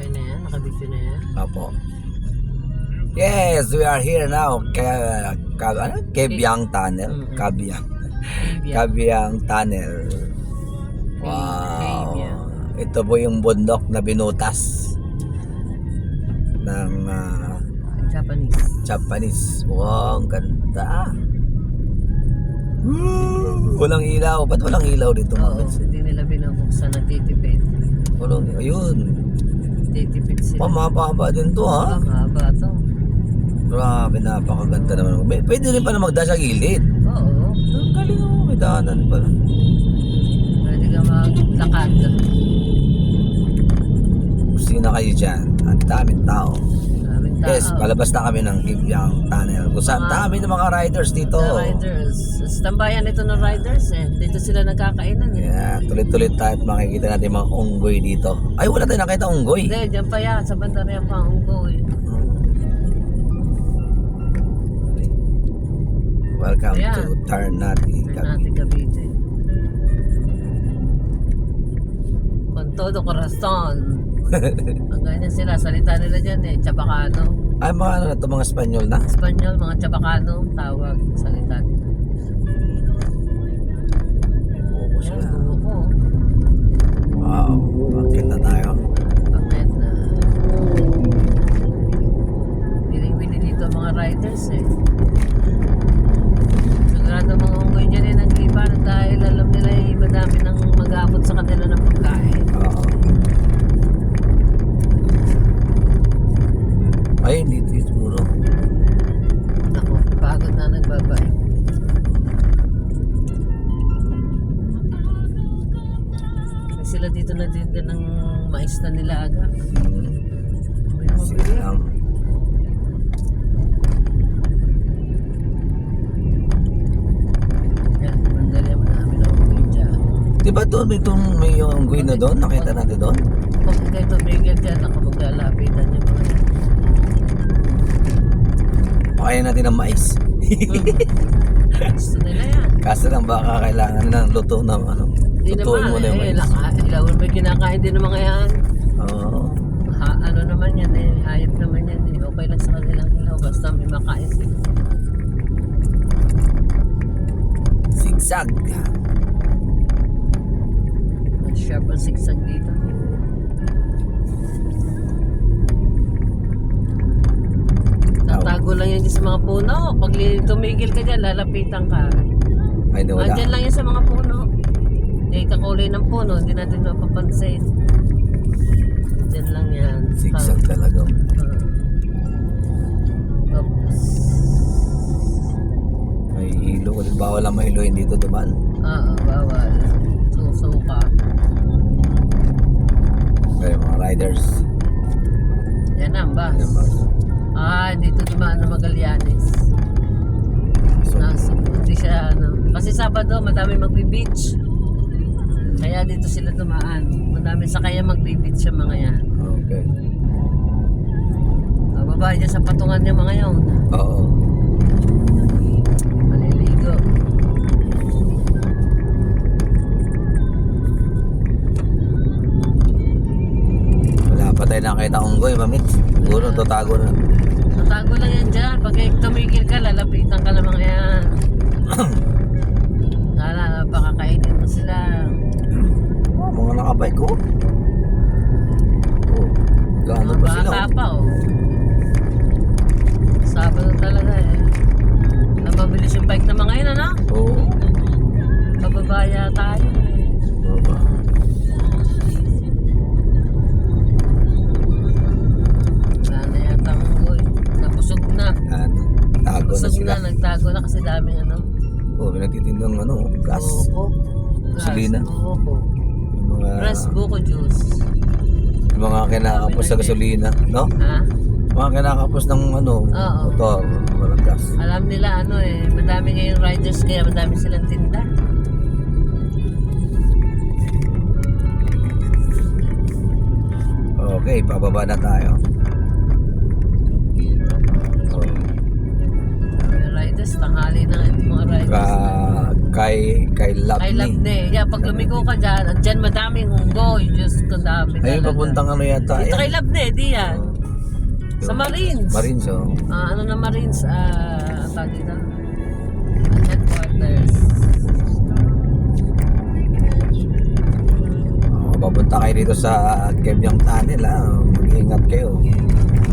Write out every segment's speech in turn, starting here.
Okay na yan? Nakabigyo na yan? Opo. Yes, we are here now. Kabyang Tunnel. Kabyang Tunnel. Wow. Ito po yung bundok na binutas ng Japanese. Wow, ang ganda. Walang ilaw. Ba't walang ilaw dito? Oo, hindi nila binubuksan na titipid. Walang, ayun. Titipid sila. Pamaba din to, ha? Mahaba to. Grabe, napakaganda naman. Pwede rin pala magdaan sa gilid. Oo. Ang galing mo, may daanan pala. Pwede ka maglakad. Sino kayo dyan? Ang daming tao. Daming tao. Yes, palabas na kami ng Kabyang Tunnel. Kung saan dami ng mga riders dito. The riders. Tambayan ito ng riders eh. Dito sila nagkakainan eh. Yeah, tuloy-tuloy tayo at makikita natin mga unggoy dito. Ay, wala tayong nakita unggoy. Hindi, dyan pa yan. Sa bandarya pa ang unggoy. Welcome Ayan. to Ternate, Ternate, Cavite. Con todo corazon. Ang ganyan sila. Salita nila dyan eh. Chabacano. Ay, mga ano na ito, mga Espanyol na? Espanyol, mga Chabacano. Tawag. Salita nila. Buko sila. Ayan, buko. Wow, bakit na tayo? Bakit na piling-pili dito ang mga riders eh. Sigurado mga unggoy dyan eh naglipan dahil alam nila eh madami nang mag-aabot sa kanila ng pagkain. Oo. Ay, dito yung siguro. Ako, pagod na nagbabay. May sila dito na din ng mais na nilaga. May Sige mabili. lang. Yan, mandali marami na unggoy dyan. Di ba doon may unggoy na doon? Nakita natin doon? Kung kayo tumigil dyan, ako maglalapitan yung mga yan. Pakain natin ng mais. Gusto nila yan. Kaso lang baka kailangan ng luto ng ano. Hindi Lutuin naman, mo na yung mais. ilawin ba kinakain din ng mga yan? Oo. Ano naman yan eh, hayop naman yan eh. Okay lang sa kanilang ilaw, basta may makain sila. Zigzag. Sharp ang sigsag dito. Tatago lang yan dyan sa mga puno. Pag tumigil ka dyan, lalapitan ka. Ay, di wala. Andyan lang yan sa mga puno. Hindi kakulay ng puno, hindi natin mapapansin. Andyan lang yan. Zigzag talaga. Oops. May hilo. Bawal lang mahiluin dito duman. Bawal. Susuka. Kaya mga riders. Yan ang bus. Yan ba? Dito dumaan na Magallanes. So, Hindi siya ano. Kasi Sabado, madami magbe-beach. Kaya dito sila dumaan. Madami sa kaya magbe-beach yung mga yan. okay. Babae dyan sa patungan yung mga yun. Oo. Maliligo. Wala pa tayo nakita unggoy, mamit. Siguro tatago na. Tatago lang yan dyan. Pag tumigil ka, lalapitan ka ng mga yan. Pakakainin mo sila. Oh, mga nakabike ko. Oh, gaano Mga pa sila? bata pa oh. Sabado talaga eh. Nababilis yung bike ng mga yun ano? Oo. Bababaya tayo eh. Baba. Wala na yata ang unggoy. Nabusog na. Yan. Tago na Busog sila. na, nagtago na kasi daming ano. Oh, pinagtitindang ano, gas. Buko. Gasolina. Buko. Mga, Fresh buko juice. mga kinakapos sa gasolina, no? Ha? Mga kinakapos ng ano, Oo. motor, walang gas. Alam nila ano eh, madami ngayong riders kaya madami silang tinda. Okay, pababa na tayo. Oh, May Marites, tanghali na itong mga riders. Kay I love Lapni. ne. Yeah, pag lumigo ka dyan, andyan madaming unggoy. Diyos ko, dami Ayun, talaga. papuntang ano yata. Dito Ayan. kay Love ne, di yan. Sa Marines. Marines, oh. Ano na Marines, tawag dito? Headquarters. Papunta kayo dito sa Kebyang Tunnel, mag-ingat kayo.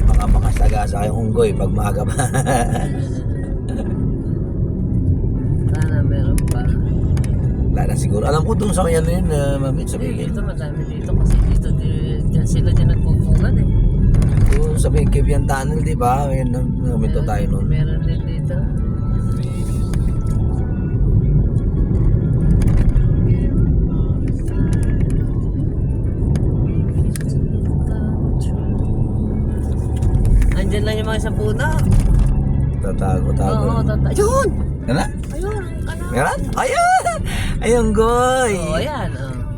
Baka makasagasa kayong unggoy pag maaga pa. Sana meron pa. Wala na siguro. Alam ko dun sa kanya na yun, Mamit, sa Hindi, Bigil. dito madami dito kasi dito dyan sila dyan nagpupungan eh. Doon sa Kebyang Tunnel, di ba? Ayun, namito tayo nun. Meron din dito. Andyan lang yung mga sa puno. Tatago-tago. Oo, ayun! Yan na? Ayun! Ano? Meron? Ayun! Ayun, goy! Oo, ayan.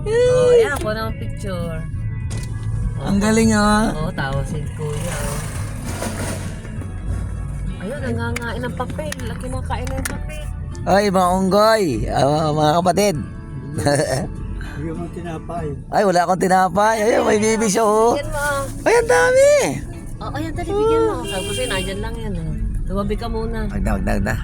Oo, ayan. Kuha ng picture. Ang galing, Oo, tawa si Kuya. Ayun, nangangain ng papel. Laki mga kain ng papel. Ay, mga unggoy, mga kapatid. Hindi mo tinapay. Ay, wala akong tinapay. Ayun, may baby siya, oh. Bigyan mo. Ay, ang dami. Oh, ayan, dali, bigyan mo. Sabi ko sa'yo, nandyan lang yan. Tumabi ka muna. Wag na.